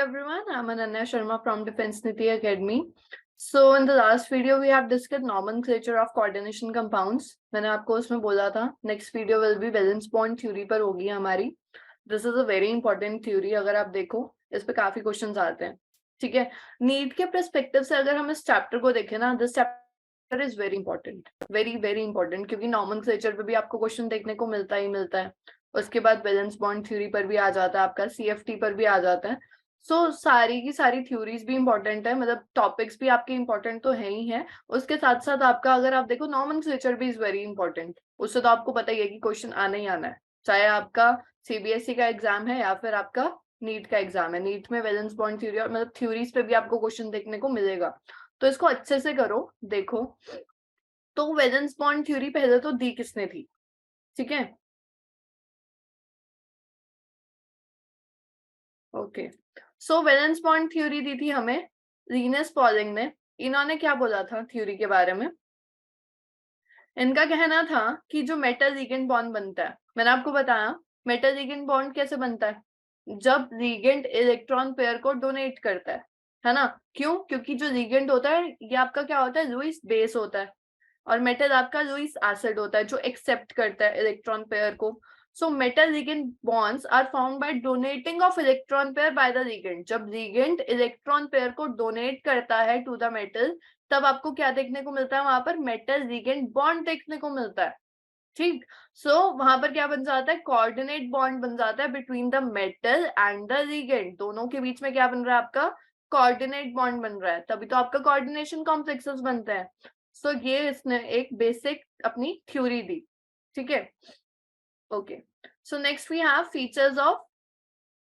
everyone, I'm Ananya Sharma from Defense Niti Academy. So in the last video we have discussed nomenclature of coordination compounds. मैंने आपको उसमें बोला था next video will be valence bond theory पर होगी हमारी. This is a very important theory. अगर आप देखो इस पे काफी क्वेश्चंस आते हैं. ठीक है, नीट के परस्पेक्टिव से अगर हम इस चैप्टर को देखें ना, this chapter is very important, very very important, क्योंकि नॉमेनक्लेचर पे भी आपको क्वेश्चन देखने को मिलता ही मिलता है. उसके बाद वैलेंस बॉन्ड थ्योरी पर भी आ जाता है, आपका सीएफटी पर भी आ जाता है. सारी की सारी थ्योरीज भी इंपॉर्टेंट है, मतलब टॉपिक्स भी आपके इंपॉर्टेंट तो है ही है. उसके साथ साथ आपका अगर आप देखो नॉमेनक्लेचर भी इज वेरी इंपॉर्टेंट. उससे तो आपको पता ही है कि क्वेश्चन आना ही आना है, चाहे आपका सीबीएसई का एग्जाम है या फिर आपका नीट का एग्जाम है. नीट में वैलेंस बॉन्ड थ्योरी और मतलब थ्योरीज पे भी आपको क्वेश्चन देखने को मिलेगा. तो इसको अच्छे से करो. देखो तो वैलेंस बॉन्ड थ्योरी पहले तो दी किसने थी? ठीक है, ओके. सो वैलेंस बॉन्ड थ्योरी दी थी हमें लिनस पॉलिंग ने. इन्होंने क्या बोला था थ्योरी के बारे में? इनका कहना था कि जो मेटल लिगेंड बॉन्ड बनता है, मैंने आपको बताया मेटल लिगेंड बॉन्ड कैसे बनता है, जब लिगेंड इलेक्ट्रॉन पेयर को डोनेट करता है ना. क्यों? क्योंकि जो लिगेंड होता है ये आपका क्या होता है, लुईस बेस होता है, और मेटल आपका लुईस एसिड होता है जो एक्सेप्ट करता है इलेक्ट्रॉन पेयर को. So metal ligand bonds are formed by donating of electron pair by the ligand. जब लिगेंड इलेक्ट्रॉन पेयर को डोनेट करता है टू द मेटल, तब आपको क्या देखने को मिलता है? वहां पर मेटल लिगेंड बॉन्ड देखने को मिलता है. ठीक. वहां पर क्या बन जाता है? कोऑर्डिनेट बॉन्ड बन जाता है between the metal and the ligand. दोनों के बीच में क्या बन रहा है? आपका कोऑर्डिनेट बॉन्ड बन रहा है, तभी तो आपका कोऑर्डिनेशन कॉम्प्लेक्सेस बनते हैं. ये इसने एक बेसिक अपनी थ्योरी दी. ठीक है, okay. So next we have features of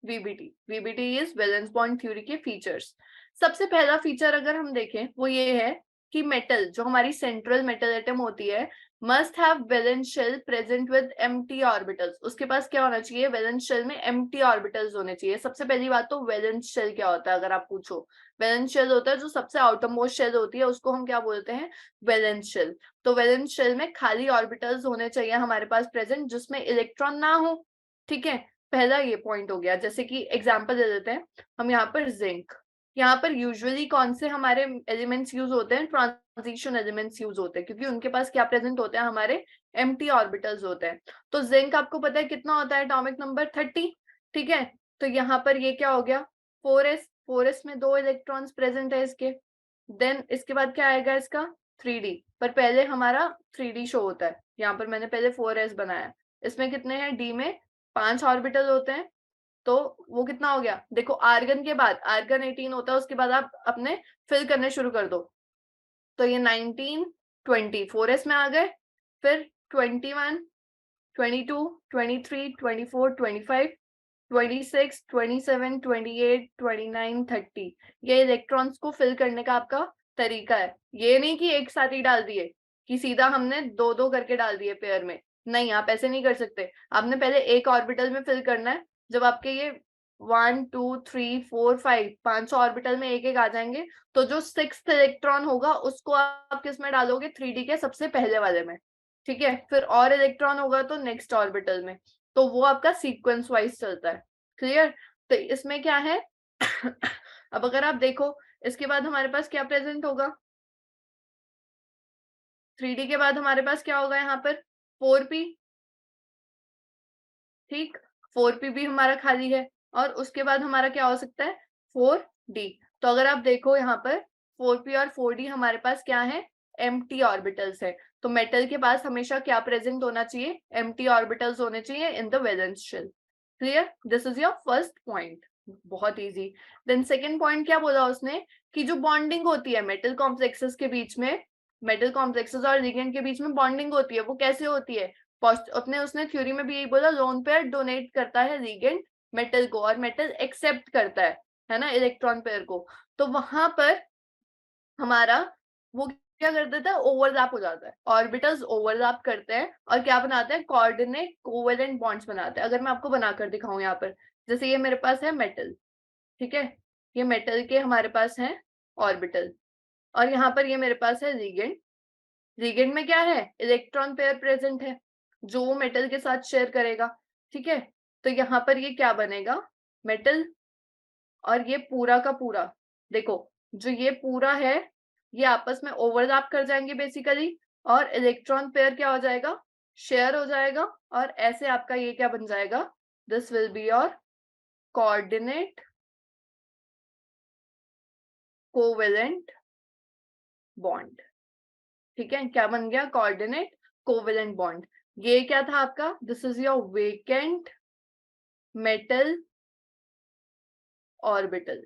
VBT. VBT is valence bond theory के फीचर्स. सबसे पहला फीचर अगर हम देखें वो ये है कि मेटल, जो हमारी सेंट्रल मेटल एटम होती है, must have valence shell present with empty orbitals. उसके पास क्या होना चाहिए? वैलेंस शेल में एम्प्टी ऑर्बिटल्स होने चाहिए. सबसे पहली बात तो वैलेंस शेल क्या होता है अगर आप पूछो? वैलेंस शेल होता है जो सबसे आउटर मोस्ट शेल होती है, उसको हम क्या बोलते हैं? Valence shell. तो वैलेंस शेल में खाली ऑर्बिटल्स होने चाहिए हमारे पास प्रेजेंट, जिसमें इलेक्ट्रॉन ना हो. ठीक है, पहला ये पॉइंट हो गया. जैसे कि एग्जांपल दे देते हैं हम यहाँ पर जिंक. यहाँ पर यूजुअली कौन से हमारे एलिमेंट्स यूज होते हैं? ट्रांजिशन एलिमेंट्स यूज होते हैं, क्योंकि उनके पास क्या प्रेजेंट होते हैं? हमारे एम्प्टी ऑर्बिटल्स होते हैं. तो जिंक आपको पता है कितना होता है? Atomic number 30. ठीक है, तो यहाँ पर ये क्या हो गया? 4s. 4s में 2 इलेक्ट्रॉन्स प्रेजेंट है इसके. देन इसके बाद क्या आएगा? इसका 3d. पर पहले हमारा 3d शो होता है. यहाँ पर मैंने पहले 4s बनाया. इसमें कितने हैं? d में 5 ऑर्बिटल होते हैं. तो वो कितना हो गया? देखो आर्गन के बाद आर्गन 18 होता है, उसके बाद आप अपने फिल करने शुरू कर दो. तो ये 19 20 4s में आ गए. फिर 21 22 23 24 25 26 27 28 29 30. ये इलेक्ट्रॉन्स को फिल करने का आपका तरीका है. ये नहीं कि एक साथ ही डाल दिए, कि सीधा हमने दो दो करके डाल दिए पेयर में. नहीं, आप ऐसे नहीं कर सकते. आपने पहले एक ऑर्बिटल में फिल करना है. जब आपके ये 1 2 3 4 5 500 ऑर्बिटल में एक एक आ जाएंगे, तो जो 6th इलेक्ट्रॉन होगा उसको आप किस में डालोगे? 3d के सबसे पहले वाले में. ठीक है, फिर और इलेक्ट्रॉन होगा तो नेक्स्ट ऑर्बिटल में. तो वो आपका सीक्वेंस वाइज चलता है. क्लियर? तो इसमें क्या है? अब अगर आप देखो इसके बाद हमारे पास क्या प्रेजेंट होगा? 3d के बाद हमारे पास क्या होगा? यहाँ पर 4p. ठीक, 4p भी हमारा खाली है. और उसके बाद हमारा क्या हो सकता है? 4d. तो अगर आप देखो यहाँ पर 4p और 4d हमारे पास क्या है? एम्प्टी ऑर्बिटल्स है. तो मेटल के पास हमेशा क्या प्रेजेंट होना चाहिए? एम्प्टी ऑर्बिटल्स होने चाहिए in the valence shell. Clear? This is your first point. बहुत इजी. देन सेकेंड पॉइंट क्या बोला उसने? कि जो बॉन्डिंग होती है मेटल कॉम्प्लेक्सेस के बीच में, मेटल कॉम्प्लेक्सेस और लिगेंड के बीच में बॉन्डिंग होती है, वो कैसे होती है? अपने उसने थ्योरी में भी यही बोला, लोन पेयर डोनेट करता है लिगेंड मेटल को, और मेटल एक्सेप्ट करता है ना, इलेक्ट्रॉन पेयर को. तो वहां पर हमारा वो क्या कर देता है? ओवरलैप हो जाता है. ऑर्बिटल्स ओवरलैप करते हैं और क्या बनाते हैं? कोऑर्डिनेट कोवेलेंट बॉन्ड्स बनाते हैं. अगर मैं आपको बनाकर दिखाऊं यहाँ पर, जैसे ये मेरे पास है मेटल. ठीक है, ये मेटल के हमारे पास है ऑर्बिटल, और यहाँ पर ये मेरे पास है लिगेंड. लिगेंड में क्या है? इलेक्ट्रॉन पेयर प्रेजेंट है जो वो मेटल के साथ शेयर करेगा. ठीक है, तो यहाँ पर ये क्या बनेगा? मेटल और ये पूरा का पूरा, देखो जो ये पूरा है ये आपस में ओवरलैप कर जाएंगे बेसिकली, और इलेक्ट्रॉन पेयर क्या हो जाएगा, शेयर हो जाएगा, और ऐसे आपका ये क्या बन जाएगा, this will be your coordinate covalent bond. ठीक है, क्या बन गया, कोऑर्डिनेट कोवेलेंट बॉन्ड। ये क्या था आपका, this is your vacant metal orbital.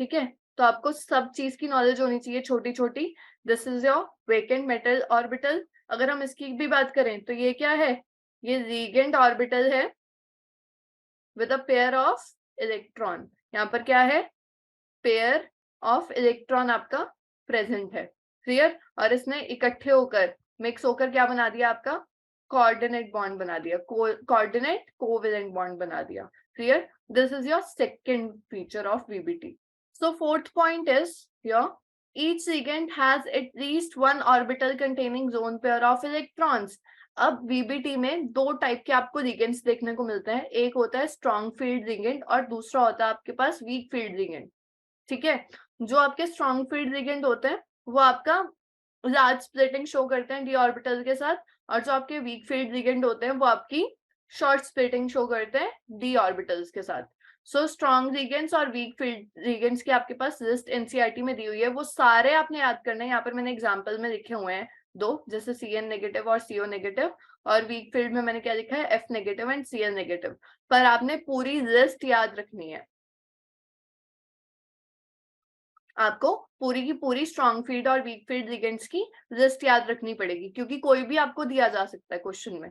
ठीक है, तो आपको सब चीज की नॉलेज होनी चाहिए छोटी छोटी। This is your vacant metal orbital. अगर हम इसकी भी बात करें तो ये क्या है, ये लीगेंड ऑर्बिटल है with a pair of electron. यहाँ पर क्या है, पेयर ऑफ इलेक्ट्रॉन आपका प्रेजेंट है। क्लियर, और इसने इकट्ठे होकर मिक्स होकर क्या बना दिया आपका, कोऑर्डिनेट बॉन्ड बना दिया, कोऑर्डिनेट कोवेलेंट बॉन्ड बना दिया। Clear, this is your second feature of VBT. So fourth point is here, each ligand has at least one orbital containing lone pair of electrons. अब VBT में दो type के आपको ligands देखने को मिलते हैं, एक होता है स्ट्रॉन्ग फील्ड लिगेंड और दूसरा होता है आपके पास वीक फील्ड लिगेंड। ठीक है, जो आपके स्ट्रॉन्ग फील्ड लिगेंड होते हैं वो आपका लार्ज स्प्लिटिंग शो करते हैं डी ऑर्बिटल के साथ, और जो आपके वीक फील्ड लिगेंड होते हैं वो आपकी शॉर्ट स्प्लिटिंग शो करते हैं डी ऑर्बिटल्स के साथ। सो स्ट्रॉन्ग लिगेंड्स और वीक फील्ड लिगेंड्स की आपके पास लिस्ट एनसीईआरटी में दी हुई है, वो सारे आपने याद करना है। यहाँ पर मैंने एग्जांपल में लिखे हुए हैं दो, जैसे CN नेगेटिव और CO नेगेटिव, और वीक फील्ड में मैंने क्या लिखा है, F negative and Cl negative. पर आपने पूरी लिस्ट याद रखनी है, आपको पूरी की पूरी स्ट्रॉन्ग फील्ड और वीक फील्ड लिगेंड्स की लिस्ट याद रखनी पड़ेगी, क्योंकि कोई भी आपको दिया जा सकता है क्वेश्चन में,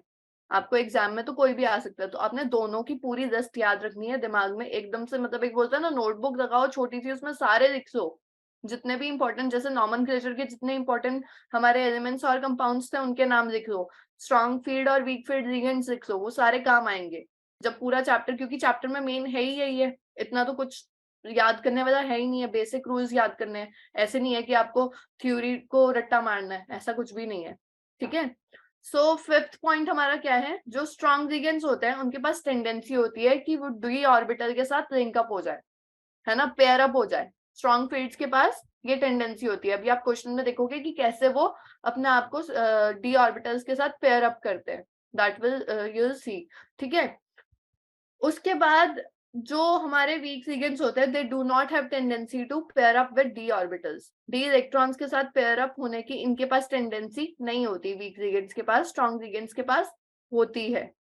आपको एग्जाम में तो कोई भी आ सकता है। तो आपने दोनों की पूरी लिस्ट याद रखनी है दिमाग में एकदम से, मतलब एक बोलता है ना नोटबुक लगाओ छोटी सी, उसमें सारे लिख लो जितने भी इंपॉर्टेंट, जैसे नॉमेनक्लेचर के जितने इंपॉर्टेंट हमारे एलिमेंट्स और कंपाउंड्स थे उनके नाम लिख लो, स्ट्रॉन्ग फील्ड और वीक फील्ड लिगेंड्स लिख लो, वो सारे काम आएंगे जब पूरा चैप्टर, क्योंकि चैप्टर में मेन है ही यही है, इतना तो कुछ याद करने वाला है ही नहीं है, बेसिक रूल्स याद करने हैं। ऐसे नहीं है कि आपको थ्योरी को रट्टा मारना है, ऐसा कुछ भी नहीं है। ठीक है, सो फिफ्थ पॉइंट हमारा क्या है, जो स्ट्रॉन्ग लिगेंड्स होते हैं उनके पास टेंडेंसी होती है कि वो डी ऑर्बिटल के साथ लिंक अप हो जाए, है ना, पेयर अप हो जाए। स्ट्रॉन्ग फील्ड्स के पास ये टेंडेंसी होती है। अभी आप क्वेश्चन में देखोगे कि कैसे वो अपने आप को डी ऑर्बिटल्स के साथ पेयर अप करते हैं, that will you will see. ठीक है, उसके बाद जो हमारे वीक लिगेंड्स होते हैं, they do not have tendency to pair up with D orbitals, D electrons के साथ पेयर अप होने की इनके पास टेंडेंसी नहीं होती, वीक लिगेंड्स के पास, स्ट्रॉन्ग लिगेंड्स के पास होती है।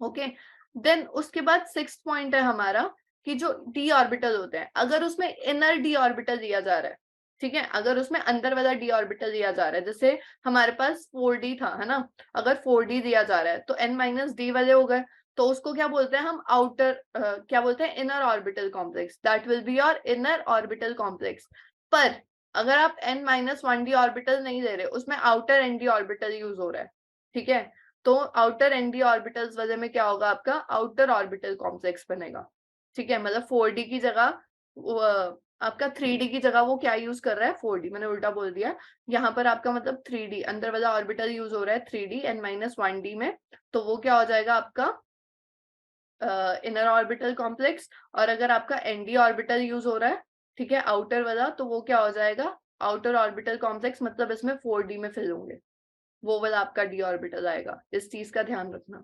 ओके, देन उसके बाद सिक्स्थ पॉइंट है हमारा कि जो डी ऑर्बिटल होते हैं, अगर उसमें इनर डी ऑर्बिटल दिया जा रहा है, ठीक है, अगर उसमें अंदर वाला डी ऑर्बिटल दिया जा रहा है, जैसे हमारे पास 4D था, है ना, अगर 4D दिया जा रहा है तो n-d वाले हो गए, तो उसको क्या बोलते हैं हम, आउटर क्या बोलते हैं, inner orbital complex, that will be your inner orbital complex. पर अगर आप n-1d ऑर्बिटल नहीं दे रहे, उसमें आउटर nd ऑर्बिटल यूज हो रहा है, ठीक है, तो आउटर nd ऑर्बिटल्स वाले में क्या होगा, आपका आउटर ऑर्बिटल कॉम्प्लेक्स बनेगा। ठीक है, मतलब 4D की जगह आपका 3D की जगह वो क्या यूज कर रहा है, 4D, मैंने उल्टा बोल दिया, यहाँ पर आपका मतलब 3D अंदर वाला ऑर्बिटल यूज हो रहा है 3D n-1d में, तो वो क्या हो जाएगा आपका इनर ऑर्बिटल कॉम्प्लेक्स। और अगर आपका nd ऑर्बिटल यूज हो रहा है, ठीक है, आउटर वाला, तो वो क्या हो जाएगा, आउटर ऑर्बिटल कॉम्प्लेक्स, मतलब इसमें 4D में फिल होंगे, वो वाला आपका डी ऑर्बिटल आएगा, इस चीज का ध्यान रखना।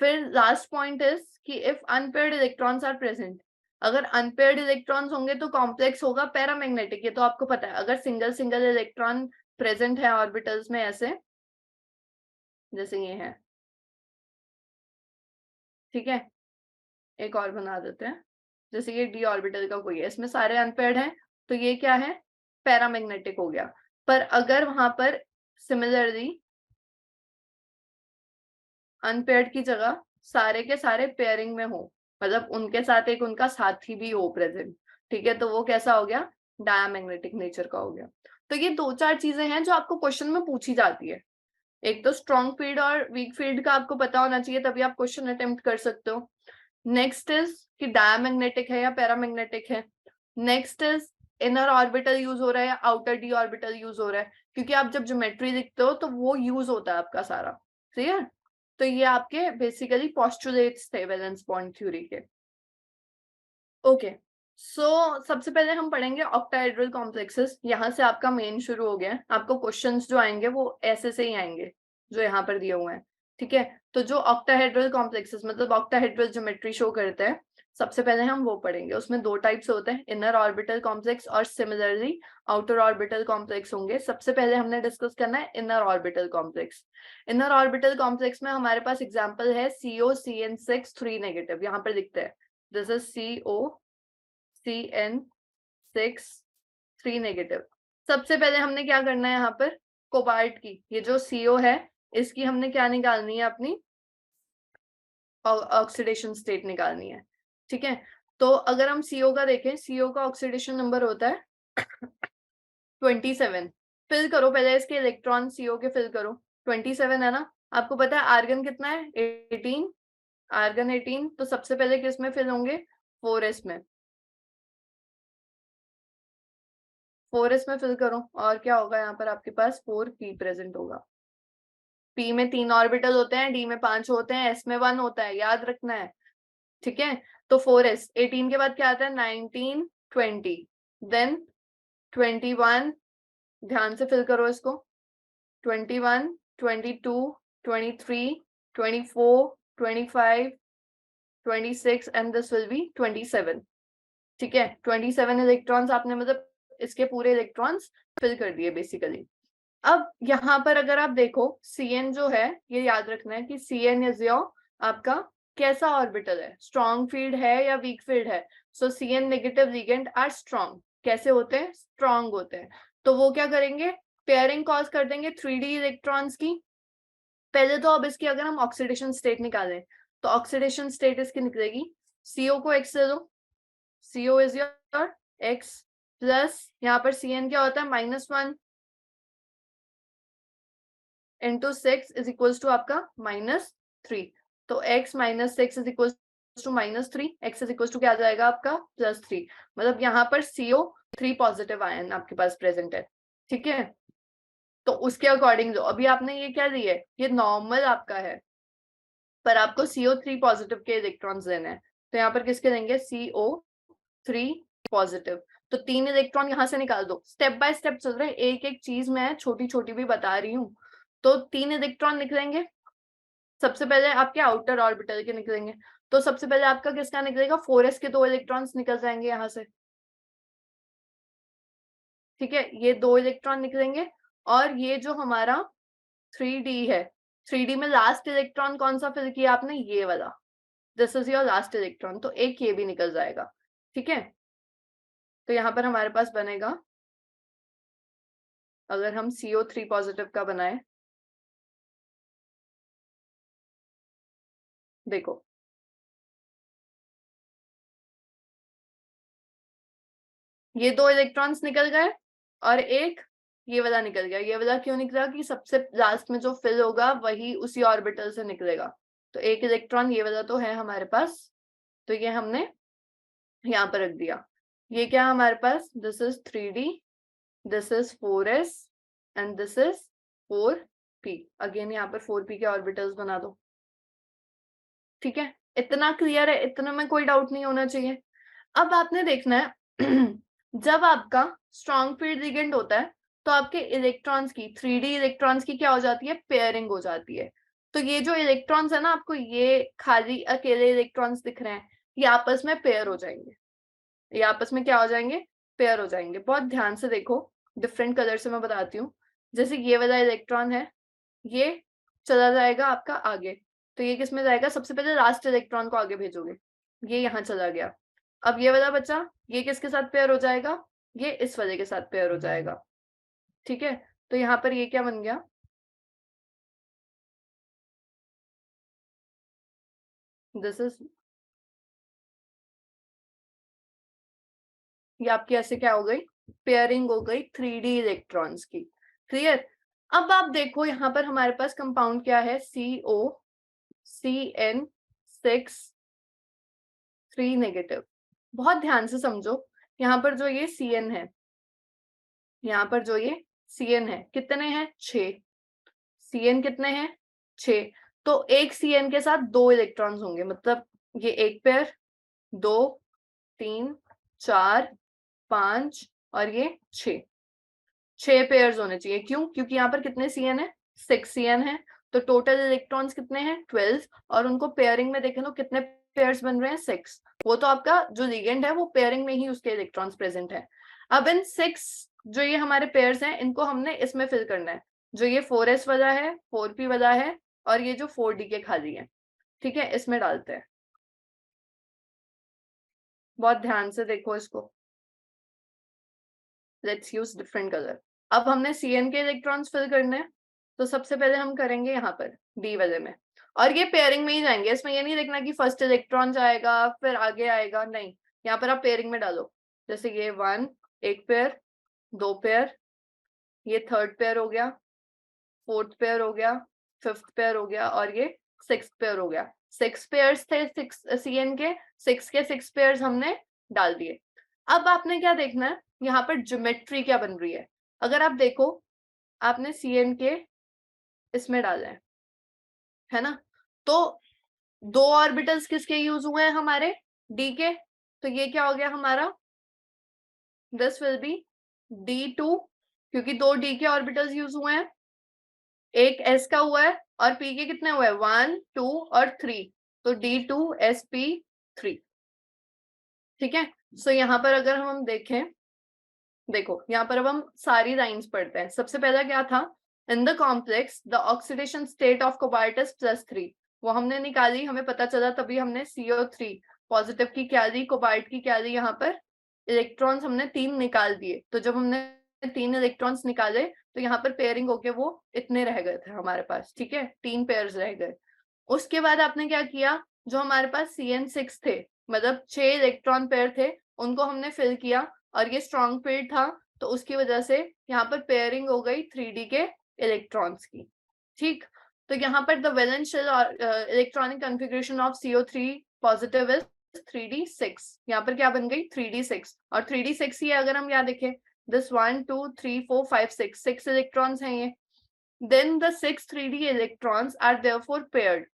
फिर लास्ट पॉइंट इज कि if unpaired electrons are present, अगर अनपेयर्ड इलेक्ट्रॉन्स होंगे तो कॉम्प्लेक्स होगा पैरामैग्नेटिक, ये तो आपको पता है। अगर सिंगल सिंगल इलेक्ट्रॉन प्रेजेंट है ऑर्बिटल्स में, ऐसे जैसे ये है, ठीक है, एक और बना देते हैं, जैसे ये डी ऑर्बिटल का कोई है, इसमें सारे अनपेयर्ड हैं, तो ये क्या है, पैरामैग्नेटिक हो गया। पर अगर वहां पर सिमिलरली अनपेयर्ड की जगह सारे के सारे पेयरिंग में हो, मतलब उनके साथ एक उनका साथी भी हो प्रेजेंट, ठीक है, तो वो कैसा हो गया, डायमैग्नेटिक नेचर का हो गया। तो ये दो चार चीजें हैं जो आपको क्वेश्चन में पूछी जाती है। एक तो स्ट्रॉन्ग फील्ड और वीक फील्ड का आपको पता होना चाहिए, तभी आप क्वेश्चन अटेम्प्ट कर सकते हो। नेक्स्ट इज कि डायमैग्नेटिक है या पैरामैग्नेटिक है। Next is inner orbital use हो रहा है या आउटर डी ऑर्बिटल यूज हो रहा है, क्योंकि आप जब ज्योमेट्री लिखते हो तो वो यूज होता है आपका सारा। क्लियर, तो ये आपके बेसिकली पोस्टुलेट्स थे वैलेंस बॉन्ड थ्योरी के। ओके, सो सबसे पहले हम पढ़ेंगे ऑक्टाहेड्रल कॉम्प्लेक्सेस। यहाँ से आपका मेन शुरू हो गया है। आपको क्वेश्चंस जो आएंगे वो ऐसे से ही आएंगे जो यहाँ पर दिए हुए हैं, ठीक है। तो जो ऑक्टाहेड्रल कॉम्प्लेक्सेस मतलब ऑक्टाहेड्रल ज्योमेट्री शो करते हैं, सबसे पहले हम वो पढ़ेंगे। उसमें दो टाइप्स होते हैं, इनर ऑर्बिटल कॉम्प्लेक्स और सिमिलरली आउटर ऑर्बिटल कॉम्प्लेक्स होंगे। सबसे पहले हमने डिस्कस करना है inner orbital complex. Inner orbital complex में हमारे पास एग्जाम्पल है CO CN6 3 यहाँ पर दिखते हैं। This is COCN6 3। सबसे पहले हमने क्या करना है, यहाँ पर कोबाल्ट की, ये जो CO है इसकी हमने क्या निकालनी है, अपनी ऑक्सीडेशन स्टेट निकालनी है, ठीक है। तो अगर हम CO का देखें, CO का ऑक्सीडेशन नंबर होता है 27। फिल करो पहले इसके इलेक्ट्रॉन, CO के फिल करो। 27 है ना। आपको पता है आर्गन कितना है, 18। आर्गन 18, तो सबसे पहले किस में फिल होंगे, 4s में। 4s में फिल करो और क्या होगा, यहाँ पर आपके पास 4p प्रेजेंट होगा। p में 3 ऑर्बिटल होते हैं, d में 5 होते हैं, s में 1 होता है, याद रखना है, ठीक है। तो 4s 18 के बाद क्या आता है, 19 20 देन 21। ध्यान से फिल करो इसको, 21 22 23 24 25 26 एंड दिस विल बी 27, ठीक है। 27 इलेक्ट्रॉन्स आपने मतलब इसके पूरे इलेक्ट्रॉन्स फिल कर दिए बेसिकली। अब यहाँ पर अगर आप देखो Cn जो है, ये याद रखना है कि Cn इज योर आपका कैसा ऑर्बिटल है, स्ट्रॉन्ग फील्ड है या वीक फील्ड है। So Cn negative ligand are strong. कैसे होते हैं, स्ट्रॉन्ग होते हैं। तो वो क्या करेंगे, पेयरिंग कॉज कर देंगे 3D इलेक्ट्रॉन्स की। पहले तो अब इसकी अगर हम ऑक्सीडेशन स्टेट निकालें तो ऑक्सीडेशन स्टेट इसकी निकलेगी, CO को X दे दो, CO is your X plus यहाँ पर Cn क्या होता है, -1 इंटू 6 इज इक्वल टू आपका -3। तो x -6 is equal to -3, x is equal to क्या आ जाएगा आपका +3। मतलब यहाँ पर CO3 पॉजिटिव आयन आपके पास प्रेजेंट है, ठीक है। तो उसके अकॉर्डिंग जो अभी आपने ये क्या दी है, ये नॉर्मल आपका है, पर आपको CO3 पॉजिटिव के इलेक्ट्रॉन्स देने हैं। तो यहाँ पर किसके देंगे, CO3 पॉजिटिव। तो 3 इलेक्ट्रॉन यहाँ से निकाल दो, स्टेप बाय स्टेप चल रहे हैं, एक एक चीज मैं छोटी छोटी भी बता रही हूँ। तो 3 इलेक्ट्रॉन निकलेंगे, सबसे पहले आपके आउटर ऑर्बिटल के निकलेंगे। तो सबसे पहले आपका किसका निकलेगा, 4s के 2 इलेक्ट्रॉन्स निकल जाएंगे यहाँ से, ठीक है। ये 2 इलेक्ट्रॉन निकलेंगे और ये जो हमारा 3D है, 3D में लास्ट इलेक्ट्रॉन कौन सा फिल किया आपने, ये वाला, this is your last electron. तो एक ये भी निकल जाएगा, ठीक है। तो यहाँ पर हमारे पास बनेगा, अगर हम CO3 पॉजिटिव का बनाए, देखो ये 2 इलेक्ट्रॉन्स निकल गए और एक ये वाला निकल गया। ये वाला क्यों निकला, कि सबसे लास्ट में जो फिल होगा वही उसी ऑर्बिटल से निकलेगा। तो एक इलेक्ट्रॉन ये वाला तो है हमारे पास, तो ये हमने यहाँ पर रख दिया। ये क्या है हमारे पास, this is 3D, this is 4s and this is 4p। Again यहाँ पर 4p के ऑर्बिटल्स बना दो, ठीक है। इतना क्लियर है, इतना में कोई डाउट नहीं होना चाहिए। अब आपने देखना है जब आपका स्ट्रॉन्ग फील्ड लिगेंड होता है तो आपके इलेक्ट्रॉन्स की 3D इलेक्ट्रॉन्स की क्या हो जाती है, पेयरिंग हो जाती है। तो ये जो इलेक्ट्रॉन्स है ना, आपको ये खाली अकेले इलेक्ट्रॉन्स दिख रहे हैं, ये आपस में पेयर हो जाएंगे। ये आपस में क्या हो जाएंगे, पेयर हो जाएंगे। बहुत ध्यान से देखो, डिफरेंट कलर से मैं बताती हूँ। जैसे ये वाला इलेक्ट्रॉन है, ये चला जाएगा आपका आगे, तो ये किस में जाएगा, सबसे पहले लास्ट इलेक्ट्रॉन को आगे भेजोगे, ये यहाँ चला गया। अब ये वाला बचा, ये किसके साथ पेयर हो जाएगा, ये इस वाले के साथ पेयर हो जाएगा, ठीक है। तो यहाँ पर ये क्या बन गया, दिस इज, ये आपकी ऐसे क्या हो गई, पेयरिंग हो गई 3D इलेक्ट्रॉन्स की। क्लियर। अब आप देखो यहाँ पर हमारे पास कंपाउंड क्या है, COCN6 3। बहुत ध्यान से समझो, यहाँ पर जो ये Cn है, यहाँ पर जो ये Cn है, कितने हैं, 6। Cn कितने हैं, 6। तो एक Cn के साथ 2 इलेक्ट्रॉन्स होंगे, मतलब ये एक पेयर, 2 3 4 5 और ये 6 पेयर्स होने चाहिए। क्यों? क्योंकि यहाँ पर कितने CN है? 6 CN है, तो टोटल इलेक्ट्रॉन्स कितने हैं? 12, और उनको पेयरिंग में देखें तो कितने पेयर्स बन रहे हैं? 6। वो तो आपका जो लिगेंड है वो पेयरिंग में ही उसके इलेक्ट्रॉन्स प्रेजेंट है। अब इन 6 जो ये हमारे पेयर्स हैं इनको हमने इसमें फिल करना है, जो ये 4s वाला है, 4p वाला है, और ये जो 4d के खाली है, ठीक है, इसमें डालते हैं। बहुत ध्यान से देखो इसको। Let's use different colour. अब हमने CN के इलेक्ट्रॉन्स फिल करने हैं, तो सबसे पहले हम करेंगे यहाँ पर D वाले में, और ये पेयरिंग में ही जाएंगे। इसमें ये नहीं देखना कि फर्स्ट इलेक्ट्रॉन जाएगा फिर आगे आएगा, नहीं, यहाँ पर आप पेयरिंग में डालो। जैसे ये 1 एक पेयर, 2 पेयर, ये 3rd पेयर हो गया, 4th पेयर हो गया, 5th पेयर हो गया, और ये 6th पेयर हो गया। 6 पेयर्स थे 6 CN के, 6 के 6 पेयर्स हमने डाल दिए। अब आपने क्या देखना है, यहाँ पर ज्योमेट्री क्या बन रही है। अगर आप देखो, आपने CN के इसमें डाला है ना, तो 2 ऑर्बिटल्स किसके यूज हुए हैं? हमारे D के। तो ये क्या हो गया हमारा? दिस विल बी D2, क्योंकि 2 D के ऑर्बिटल्स यूज हुए हैं, एक S का हुआ है, और P के कितने हुए हैं? 1 2 और 3, तो D2sp3। ठीक है, सो यहाँ पर अगर हम देखें, देखो यहाँ पर अब हम सारी लाइंस पढ़ते हैं। सबसे पहला क्या था? In the complex the oxidation state of cobalt is +3, वो हमने निकाली, हमें पता चला, तभी हमने CO3 पॉजिटिव की क्या ली, कोबाल्ट की क्या ली, यहाँ पर इलेक्ट्रॉन्स हमने 3 निकाल दिए। तो जब हमने 3 इलेक्ट्रॉन्स निकाले तो यहाँ पर पेयरिंग होके वो इतने रह गए थे हमारे पास, ठीक है, 3 पेयर्स रह गए। उसके बाद आपने क्या किया, जो हमारे पास CN6 थे, मतलब 6 इलेक्ट्रॉन पेयर थे, उनको हमने फिल किया, और ये स्ट्रॉन्ग पेयर था, तो उसकी वजह से यहाँ पर पेयरिंग हो गई 3D के इलेक्ट्रॉन्स की। ठीक, तो यहाँ पर the valence shell electronic configuration of CO3 positive is 3D6। यहाँ पर क्या बन गई? 3D6, और 3D6 ही है। अगर हम यहाँ देखें, दिस 1 2 3 4 5 6 इलेक्ट्रॉन्स हैं ये। Then the 6 3D electrons are therefore paired,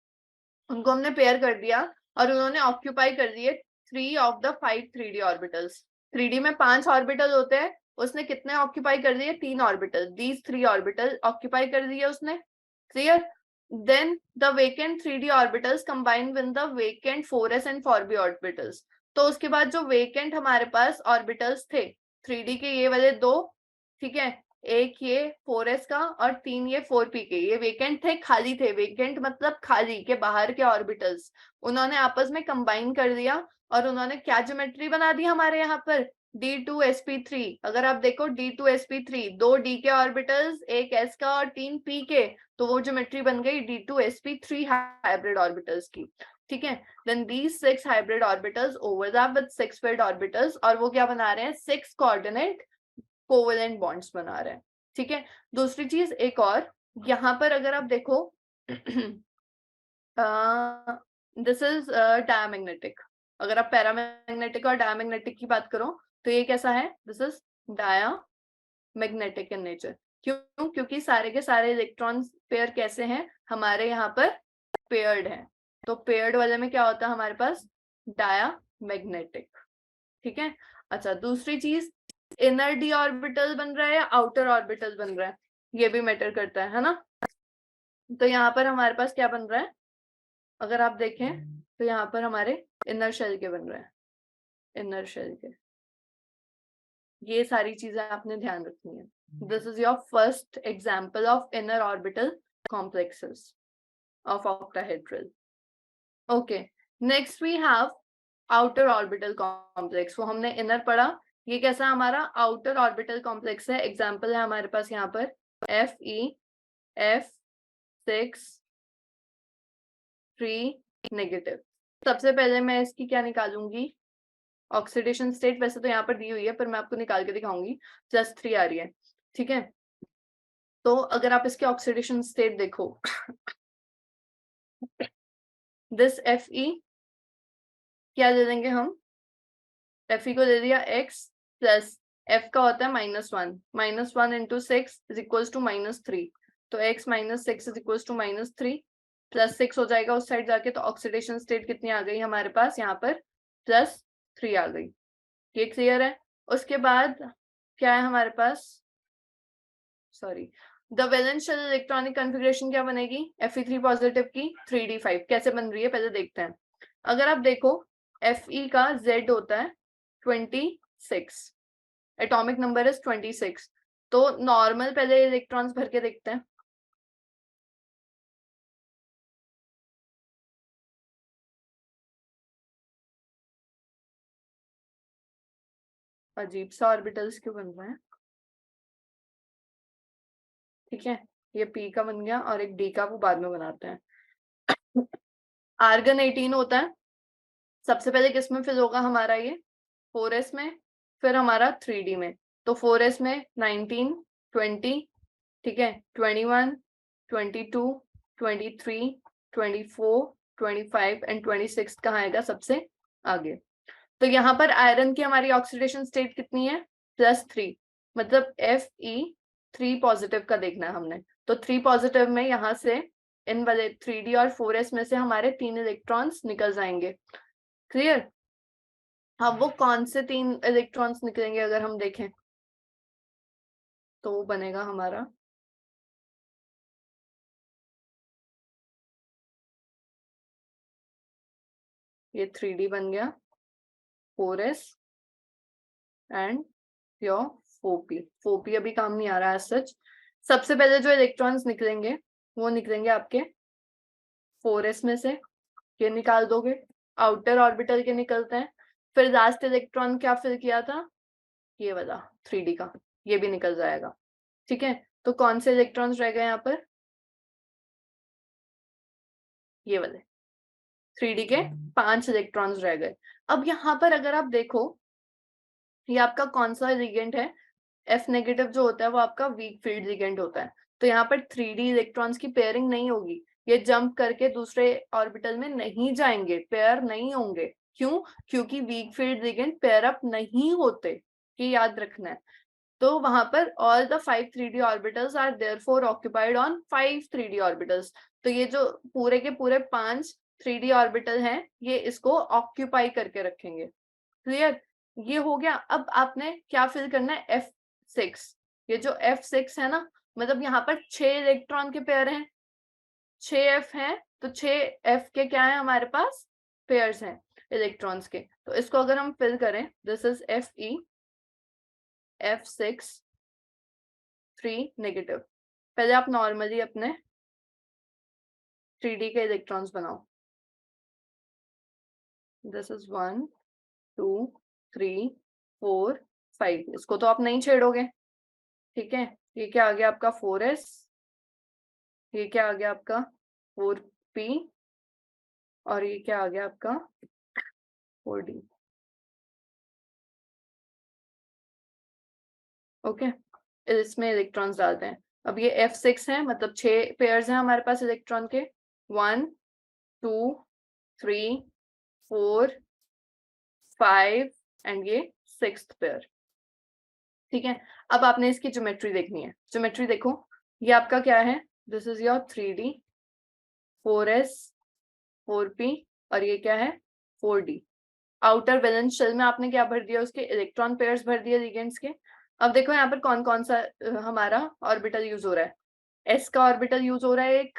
उनको हमने पेयर कर दिया, और उन्होंने ऑक्यूपाई कर दिए 3 of the 5 3D orbitals. 3D में 5 ऑर्बिटल होते हैं, उसने कितने ऑक्यूपाई कर दिए? 3 ऑर्बिटल, दीज 3 ऑर्बिटल ऑक्यूपाई कर दिए उसने। Clear? Then the vacant 3D orbitals combine with the vacant 4s and 4b orbitals. तो उसके बाद जो वेकेंट हमारे पास ऑर्बिटल्स थे 3D के, ये वाले 2, ठीक है, एक ये 4s का और 3 ये 4p के, ये वेकेंट थे, खाली थे। वेकेंट मतलब खाली के बाहर के ऑर्बिटल्स, उन्होंने आपस में कंबाइन कर दिया, और उन्होंने क्या ज्योमेट्री बना दी हमारे यहाँ पर? D2sp3। अगर आप देखो D2sp3, 2 D के ऑर्बिटल्स, एक S का और 3 P के, तो वो ज्योमेट्री बन गई D2sp3 हाइब्रिड ऑर्बिटल्स की। ठीक है, then these 6 hybrid orbitals overlap with 6 paired orbitals, और वो क्या बना रहे हैं? 6 कोऑर्डिनेट कोवेलेंट बॉन्ड्स बना रहे हैं। ठीक है, दूसरी चीज एक और, यहाँ पर अगर आप देखो, दिस इज डायमैग्नेटिक। अगर आप पैरामैग्नेटिक और डायमैग्नेटिक की बात करो, तो ये कैसा है? This is diamagnetic in nature. क्यों? क्योंकि सारे के सारे इलेक्ट्रॉन पेयर कैसे हैं? हमारे यहाँ पर पेयर्ड हैं, तो पेयर्ड वाले में क्या होता है हमारे पास? डायमैग्नेटिक। ठीक है, अच्छा, दूसरी चीज, इनर D ऑर्बिटल बन रहा है या आउटर ऑर्बिटल बन रहा है, ये भी मैटर करता है ना। तो यहाँ पर हमारे पास क्या बन रहा है? अगर आप देखें तो यहाँ पर हमारे इनर शेल के बन रहे हैं, इनर शेल के। ये सारी चीजें आपने ध्यान रखनी है। This is your first example of inner orbital complexes of octahedral. Okay, next we have outer orbital complex. वो हमने इनर पढ़ा, ये कैसा हमारा आउटर ऑर्बिटल कॉम्प्लेक्स है। एग्जाम्पल है हमारे पास यहाँ पर Fe F6 3 नेगेटिव। सबसे पहले मैं इसकी क्या निकालूंगी? Oxidation state. वैसे तो यहाँ पर दी हुई है, पर मैं आपको निकाल के दिखाऊंगी। +3 आ रही है, ठीक है। तो अगर आप इसके ऑक्सीडेशन स्टेट देखो, दिस Fe क्या ले लेंगे हम? Fe को ले लिया x प्लस f का होता है -1, -1 इंटू 6 इज इक्वल्स टू -3, तो x - 6 इज इक्वल्स टू -3, +6 हो जाएगा उस साइड जाके, तो ऑक्सीडेशन स्टेट कितनी आ गई हमारे पास यहाँ पर? 3 आ गई। ये क्लियर है? उसके बाद क्या है हमारे पास, sorry, the valence shell electronic configuration क्या बनेगी Fe3 पॉजिटिव की 3d5। कैसे बन रही है पहले देखते हैं। अगर आप देखो Fe का Z होता है 26, एटॉमिक नंबर इज 26। तो नॉर्मल पहले इलेक्ट्रॉन्स भर के देखते हैं। अजीब सा ऑर्बिटल्स क्यों बन रहे हैं? ठीक है, ये P का बन गया और एक D का वो बाद में बनाते हैं। आर्गन 18 होता है, सबसे पहले किस में फिल होगा हमारा ये 4s में, फिर हमारा 3d में। तो 4s में 19, 20, ठीक है, 21, 22, 23, 24, 25 एंड 26 कहाँ आएगा सबसे आगे। तो यहाँ पर आयरन की हमारी ऑक्सीडेशन स्टेट कितनी है +3, मतलब Fe3 पॉजिटिव का देखना है हमने। तो 3 पॉजिटिव में यहाँ से इन वाले 3d और 4s में से हमारे 3 इलेक्ट्रॉन्स निकल जाएंगे। क्लियर? अब वो कौन से 3 इलेक्ट्रॉन्स निकलेंगे अगर हम देखें तो वो बनेगा हमारा ये 3d बन गया, 4s and your 4p। 4p अभी काम नहीं आ रहा है सच। सबसे पहले जो इलेक्ट्रॉन्स निकलेंगे वो निकलेंगे आपके 4s में से, ये निकाल दोगे, आउटर ऑर्बिटल के निकलते हैं। फिर लास्ट इलेक्ट्रॉन क्या फिल किया था, ये वाला 3d का, ये भी निकल जाएगा। ठीक है, तो कौन से इलेक्ट्रॉन्स रह गए यहाँ पर, ये वाले 3d के 5 इलेक्ट्रॉन्स रह गए। अब यहाँ पर अगर आप देखो ये आपका कौन सा लिगेंड है, F नेगेटिव जो होता है वो आपका वीक फील्ड लिगेंड होता है। तो यहाँ पर 3d इलेक्ट्रॉन्स की पेयरिंग नहीं होगी, ये जंप करके दूसरे ऑर्बिटल में नहीं जाएंगे, पेयर नहीं होंगे। क्यों? क्योंकि weak field ligand pair up नहीं होते, ये याद रखना है। तो वहां पर all the 5 3d orbitals are therefore occupied on 5 3d orbitals. तो ये जो पूरे के पूरे 5 3d ऑर्बिटल हैं ये इसको ऑक्यूपाई करके रखेंगे। क्लियर? ये हो गया। अब आपने क्या फिल करना है, F6। ये जो F6 है ना, मतलब यहाँ पर 6 इलेक्ट्रॉन के पेयर हैं, 6 F हैं, तो 6 F के क्या है हमारे पास, पेयर्स हैं इलेक्ट्रॉन्स के। तो इसको अगर हम फिल करें, this is Fe, F6, 3 negative. पहले आप नॉर्मली अपने 3d के इलेक्ट्रॉन्स बनाओ। This is 1, 2, 3, 4, 5। इसको तो आप नहीं छेड़ोगे, ठीक है। ये क्या आ गया आपका 4s, ये क्या आ गया आपका 4p, और ये क्या आ गया आपका 4d। ओके, इसमें इलेक्ट्रॉन्स डालते हैं। अब ये F6 है, मतलब 6 पेयर्स हैं हमारे पास इलेक्ट्रॉन के, 1, 2, 3, 4, 5 एंड ये 6th पेयर। ठीक है, अब आपने इसकी ज्योमेट्री देखनी है। ज्योमेट्री देखो, ये आपका क्या है, this is your 3d, 4s, 4p, और ये क्या है 4d। आउटर वैलेंस शेल में आपने क्या भर दिया, उसके इलेक्ट्रॉन पेयर्स भर दिए लिगेंड्स के। अब देखो यहाँ पर कौन कौन सा हमारा ऑर्बिटल यूज हो रहा है। S का ऑर्बिटल यूज हो रहा है एक,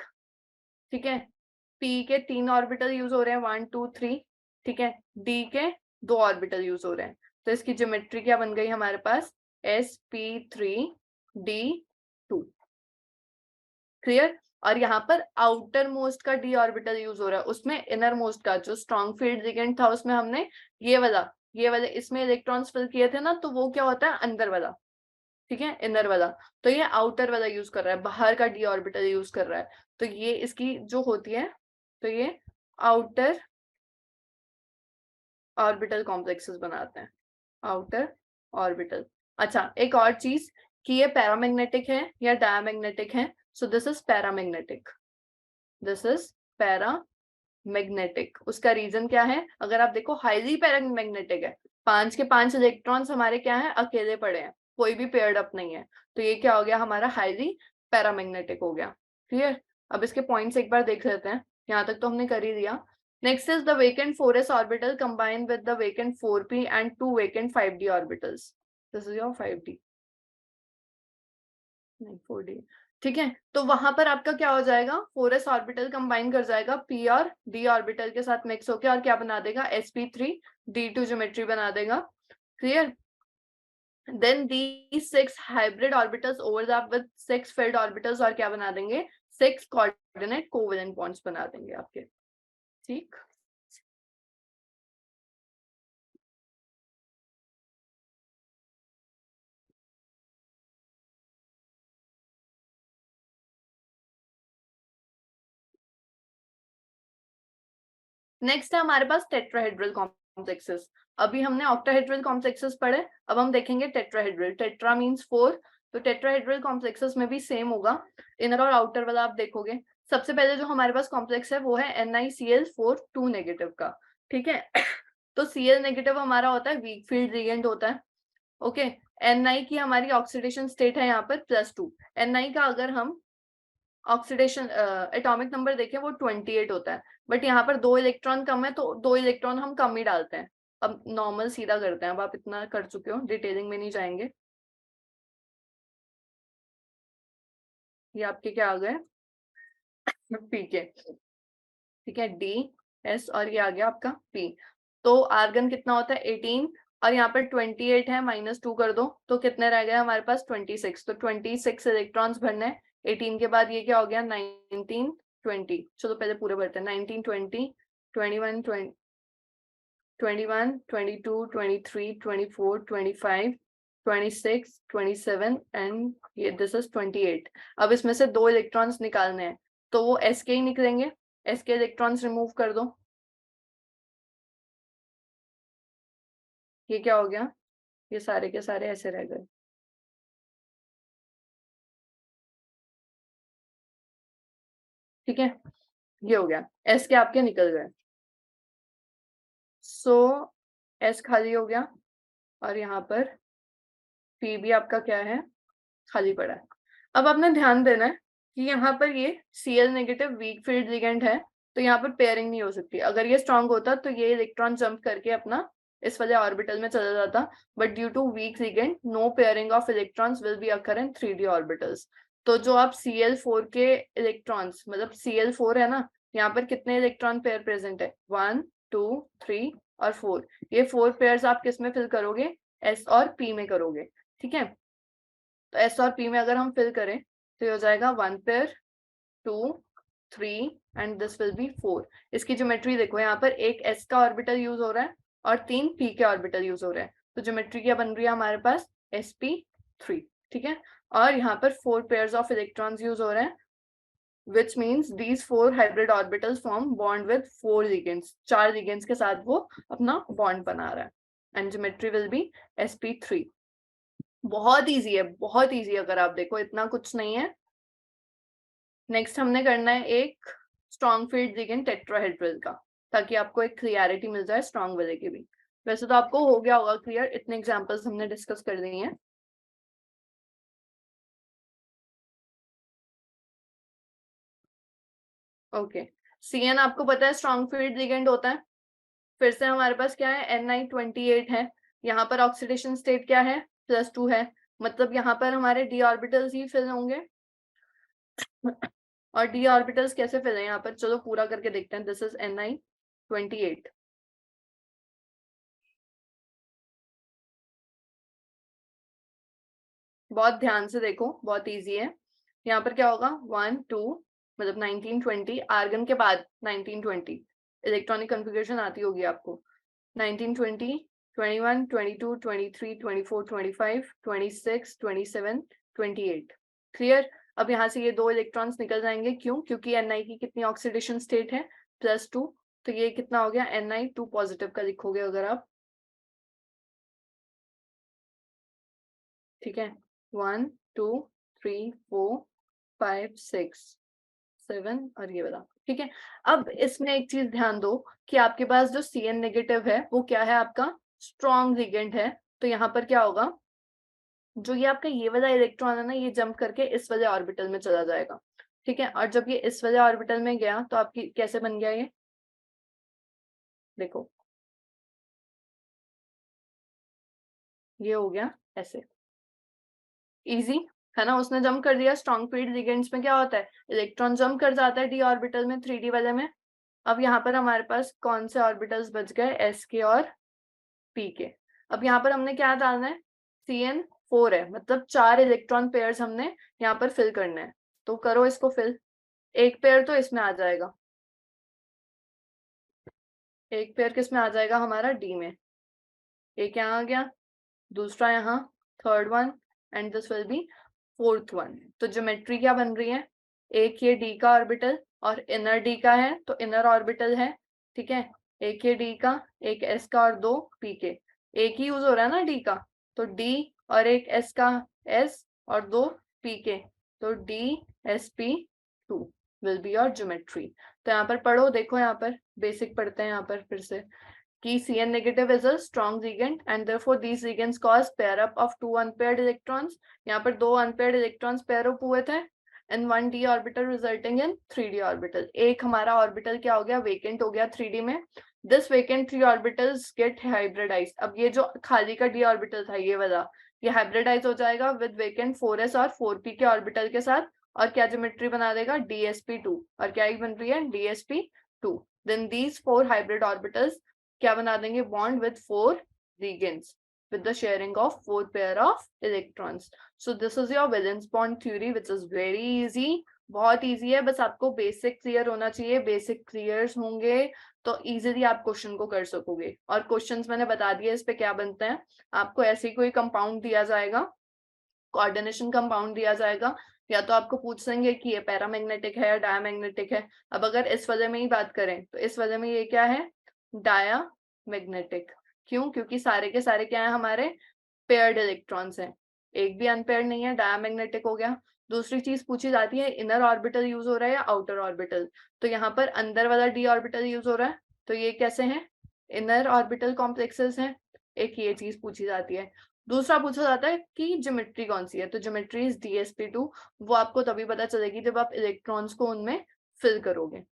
ठीक है। P के 3 ऑर्बिटल यूज हो रहे हैं, 1, 2, 3, ठीक है। D के 2 ऑर्बिटल यूज हो रहे हैं। तो इसकी ज्योमेट्री क्या बन गई हमारे पास, sp3d2। क्लियर? और यहाँ पर आउटर मोस्ट का d ऑर्बिटल यूज हो रहा है, उसमें इनर मोस्ट का जो स्ट्रॉन्ग फील्ड लिगेंड था उसमें हमने ये वाला इसमें इलेक्ट्रॉन्स फिल किए थे ना, तो वो क्या होता है अंदर वाला, ठीक है, इनर वाला। तो ये आउटर वाला यूज कर रहा है, बाहर का d ऑर्बिटल यूज कर रहा है। तो ये इसकी जो होती है, तो ये आउटर ऑर्बिटल कॉम्प्लेक्सेस बनाते हैं, आउटर ऑर्बिटल। अच्छा, एक और चीज कि ये पैरामैग्नेटिक है या डायमैग्नेटिक है। So this is paramagnetic, this is paramagnetic. उसका रीजन क्या है, अगर आप देखो हाईली पैरामैग्नेटिक है, 5 के 5 इलेक्ट्रॉन्स हमारे क्या है, अकेले पड़े हैं, कोई भी पेयर्ड अप नहीं है। तो ये क्या हो गया हमारा, हाईली पैरामैग्नेटिक हो गया। क्लियर? अब इसके पॉइंट्स एक बार देख लेते हैं, यहाँ तक तो हमने कर ही दिया। Next is the vacant 4s orbital combined with the vacant 4p and two vacant 5d orbitals. This is your 5d, नहीं 4d. ठीक है, तो वहां पर आपका क्या हो जाएगा, 4s ऑर्बिटल कंबाइन कर जाएगा p और d ऑर्बिटल के साथ मिक्स होकर और क्या बना देगा, sp3 d2 ज्योमेट्री बना देगा. Clear? Then these 6 hybrid orbitals overlap with 6 filled orbitals और क्या बना देंगे, 6 coordinate covalent bonds बना देंगे आपके. ठीक. नेक्स्ट है हमारे पास टेट्राहेड्रल कॉम्प्लेक्सेस. अभी हमने ऑक्टाहेड्रल कॉम्प्लेक्सेस पढ़े, अब हम देखेंगे टेट्राहेड्रल. टेट्रा मींस 4, तो टेट्राहेड्रल कॉम्प्लेक्सेस में भी सेम होगा. इनर और आउटर वाला आप देखोगे. सबसे पहले जो हमारे पास कॉम्प्लेक्स है वो है NiCl4 2 नेगेटिव का. ठीक है. तो Cl नेगेटिव हमारा होता है वीक फील्ड लिगेंड होता है. ओके. Ni की हमारी ऑक्सीडेशन स्टेट है यहाँ पर +2. Ni का अगर हम ऑक्सीडेशन एटॉमिक नंबर देखें वो 28 होता है, बट यहाँ पर 2 इलेक्ट्रॉन कम है तो 2 इलेक्ट्रॉन हम कम ही डालते हैं. अब नॉर्मल सीधा करते हैं, अब आप इतना कर चुके हो, डिटेलिंग में नहीं जाएंगे. ये आपके क्या आ गए, पीके. ठीक है, डी एस और ये आ गया आपका पी. तो आर्गन कितना होता है 18 और यहाँ पर 28 है, -2 कर दो तो कितने रह गए हमारे पास 26. तो 26 इलेक्ट्रॉन्स भरने हैं. 18 के बाद ये क्या हो गया 19 20. चलो पहले पूरे भरते हैं. 19 20 21 21 22 23 24 25 26 27 एंड ये दिस इज 28. अब इसमें से 2 इलेक्ट्रॉन्स निकालने हैं तो वो एस के ही निकलेंगे. एस के इलेक्ट्रॉन्स रिमूव कर दो. ये क्या हो गया, ये सारे के सारे ऐसे रह गए. ठीक है, ये हो गया, एस के आपके निकल गए. सो एस खाली हो गया और यहाँ पर पी भी आपका क्या है, खाली पड़ा है. अब आपने ध्यान देना है कि यहाँ पर ये Cl negative week field ligand है तो यहाँ पर पेयरिंग नहीं हो सकती. अगर ये स्ट्रांग होता तो ये इलेक्ट्रॉन जंप करके अपना इस वाले ऑर्बिटल में चला जाता, but due to weak ligand no pairing of electrons will be occur in 3D orbitals. तो जो आप Cl4 के इलेक्ट्रॉन्स, मतलब Cl4 है ना, यहाँ पर कितने इलेक्ट्रॉन पेयर प्रेजेंट है, 1 2 3 और 4. ये 4 पेयर्स आप किस में फिल करोगे, S और P में करोगे. ठीक है, तो S और P में अगर हम फिल करें तो ये हो जाएगा 1 pair 2 3 and this will be 4. इसकी ज्योमेट्री देखो, यहाँ पर एक S का ऑर्बिटल यूज हो रहा है और 3 P के ऑर्बिटल यूज हो रहे हैं. तो ज्योमेट्री क्या बन रही है हमारे पास, sp3. ठीक है, और यहाँ पर 4 पेयर्स ऑफ इलेक्ट्रॉन्स यूज हो रहे हैं, which means these 4 hybrid orbitals form bond with 4 ligands. 4 ligands के साथ वो अपना बॉन्ड बना रहा है and geometry will be sp3. बहुत इजी है, बहुत इजी. अगर आप देखो इतना कुछ नहीं है. नेक्स्ट हमने करना है एक स्ट्रॉन्ग फील्ड लिगेंड टेट्राहेड्रल का, ताकि आपको एक क्लियरिटी मिल जाए स्ट्रॉन्ग वाले की भी. वैसे तो आपको हो गया होगा क्लियर, इतने एग्जांपल्स हमने डिस्कस कर दिए हैं. ओके, CN आपको पता है स्ट्रॉन्ग फील्ड लिगेंड होता है. फिर से हमारे पास क्या है, Ni28 है. यहाँ पर ऑक्सीडेशन स्टेट क्या है, +2 है. मतलब यहाँ पर हमारे d ऑर्बिटल्स ही फिल होंगे. और d ऑर्बिटल्स कैसे फिल है यहाँ पर, चलो पूरा करके देखते हैं. This is Ni28. बहुत ध्यान से देखो, बहुत इजी है. यहाँ पर क्या होगा 1 2 मतलब 19 20, आर्गन के बाद 19 20 इलेक्ट्रॉनिक कन्फिगरेशन आती होगी आपको. 19 20 21 22 23 24 25 26 27 28. क्लियर? अब यहाँ से ये 2 इलेक्ट्रॉन्स निकल जाएंगे. क्यों? क्योंकि Ni की कितनी ऑक्सीडेशन स्टेट है, +2. तो ये कितना हो गया, Ni2 पॉजिटिव का लिखोगे अगर आप. ठीक है, 1 2 3 4 5 6 7 और ये वाला. ठीक है, अब इसमें एक चीज ध्यान दो कि आपके पास जो Cn नेगेटिव है वो क्या है, आपका स्ट्रॉन्ग लिगेंड है. तो यहाँ पर क्या होगा, जो ये आपका ये वाला इलेक्ट्रॉन है ना, ये जंप करके इस वाले ऑर्बिटल में चला जाएगा. ठीक है, और जब ये इस वाले ऑर्बिटल में गया तो आपकी कैसे बन गया, ये देखो ये हो गया ऐसे, इजी है ना। उसने जंप कर दिया। स्ट्रॉन्ग फील्ड लिगेंड्स में क्या होता है, इलेक्ट्रॉन जंप कर जाता है डी ऑर्बिटल में 3D वाले में। अब यहाँ पर हमारे पास कौन से ऑर्बिटल्स बच गए, एस के और पी के। अब यहाँ पर हमने क्या डालना है, CN4 है, मतलब 4 इलेक्ट्रॉन पेयर्स हमने यहाँ पर फिल करने हैं। तो करो इसको फिल। एक पेयर तो इसमें आ जाएगा, एक पेयर किस में आ जाएगा हमारा, डी में। एक यहाँ आ गया, दूसरा यहाँ, third one, and this will be fourth one. तो ज्योमेट्री क्या बन रही है, एक ये डी का ऑर्बिटल और इनर डी का है, तो इनर ऑर्बिटल है, ठीक है। एक ये डी का, एक एस का और दो पी के। एक ही यूज हो रहा है ना डी का, तो डी और एक एस का, एस और दो पी के, तो DsP2 will be your geometry. तो यहाँ पर पढ़ो, देखो यहाँ पर बेसिक पढ़ते हैं यहाँ पर फिर से कि Cn negative is a strong ligand and therefore these ligands cause pair up of two unpaired electrons. यहाँ पर दो unpaired electrons pair up हुए थे and one d orbital resulting in 3D orbital. एक हमारा orbital क्या हो गया, vacant हो गया 3D में. This vacant 3 orbitals get hybridized. अब ये जो खाली का d orbital था ये वाला, ये hybridize हो जाएगा with vacant 4s और 4p के orbital के साथ, और क्या ज्योमेट्री बना देगा, DsP2. और क्या ही बन रही है, DsP2. Then these four hybrid orbitals क्या बना देंगे, bond with 4 ligands with the sharing of 4 pair of electrons. So this is your valence bond theory which is very easy. बहुत इजी है, बस आपको बेसिक क्लियर होना चाहिए। बेसिक क्लियर होंगे तो इजीली आप क्वेश्चन को कर सकोगे। और क्वेश्चंस मैंने बता दिए इस पे क्या बनते हैं। आपको ऐसे कोई कंपाउंड दिया जाएगा, कोऑर्डिनेशन कंपाउंड दिया जाएगा, या तो आपको पूछ लेंगे कि ये पैरामैग्नेटिक है या डायमैग्नेटिक है। अब अगर इस वाले में ही बात करें तो इस वाले में ये क्या है, डायामैग्नेटिक। क्यों, क्योंकि सारे के सारे क्या है हमारे पेयर्ड इलेक्ट्रॉन्स हैं, एक भी अनपेयर्ड नहीं है, डायामैग्नेटिक हो गया। दूसरी चीज पूछी जाती है, इनर ऑर्बिटल यूज हो रहा है या आउटर ऑर्बिटल। तो यहाँ पर अंदर वाला डी ऑर्बिटल यूज हो रहा है, तो ये कैसे हैं, इनर ऑर्बिटल कॉम्प्लेक्सेस हैं। एक ये चीज पूछी जाती है। दूसरा पूछा जाता है कि ज्योमेट्री कौन सी है, तो ज्योमेट्री इज DsP2। वो आपको तभी पता चलेगी जब आप इलेक्ट्रॉन्स को उनमें फिल करोगे।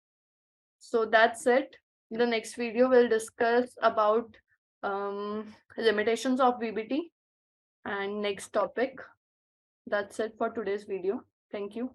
So that's it. In the next video, we'll discuss about limitations of VBT and next topic. That's it for today's video. Thank you.